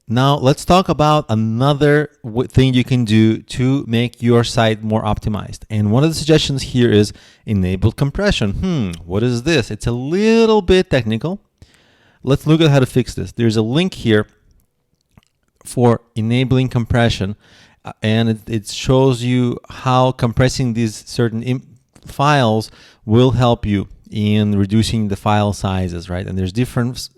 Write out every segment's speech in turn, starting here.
Now let's talk about another thing you can do to make your site more optimized. And one of the suggestions here is enable compression. What is this? It's a little bit technical. Let's look at how to fix this. There's a link here for enabling compression, and it shows you how compressing these certain files will help you in reducing the file sizes, right? And there's different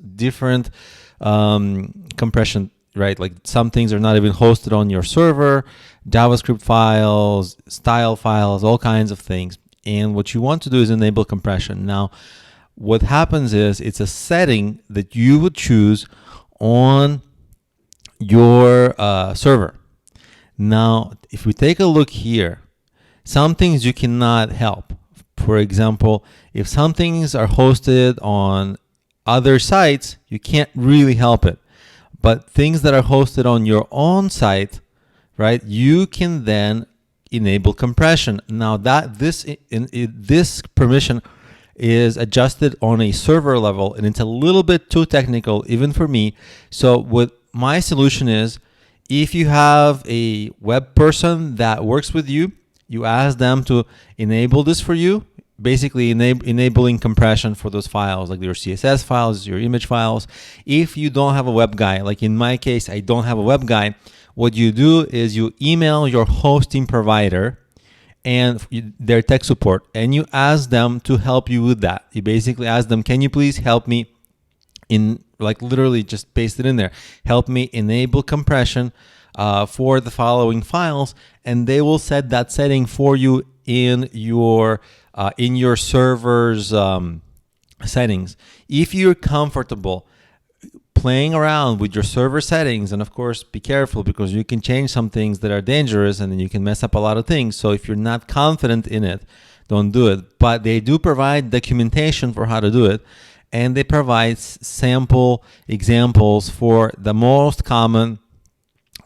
compression, right? Like some things are not even hosted on your server, JavaScript files, style files, all kinds of things. And what you want to do is enable compression. Now, what happens is it's a setting that you would choose on your server. Now, if we take a look here, some things you cannot help. For example, if some things are hosted on other sites, you can't really help it. But things that are hosted on your own site, right, you can then enable compression. Now that this permission is adjusted on a server level, and it's a little bit too technical even for me. So what my solution is, if you have a web person that works with you, you ask them to enable this for you, basically enabling compression for those files, like your CSS files, your image files. If you don't have a web guy, like in my case, I don't have a web guy, what you do is you email your hosting provider and their tech support, and you ask them to help you with that. You basically ask them, can you please help me in, like literally just paste it in there, help me enable compression for the following files, and they will set that setting for you in your server's settings. If you're comfortable playing around with your server settings, and of course be careful because you can change some things that are dangerous and then you can mess up a lot of things. So if you're not confident in it, don't do it. But they do provide documentation for how to do it, and they provide sample examples for the most common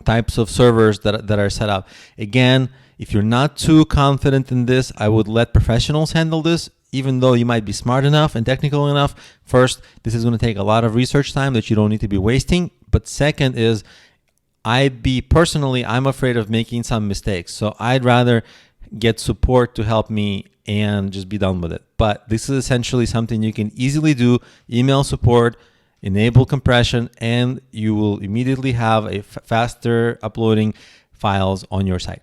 types of servers that are set up. Again, if you're not too confident in this, I would let professionals handle this, even though you might be smart enough and technical enough. First, this is going to take a lot of research time that you don't need to be wasting. But second is, I'm afraid of making some mistakes. So I'd rather get support to help me and just be done with it. But this is essentially something you can easily do. Email support, enable compression, and you will immediately have a faster uploading files on your site.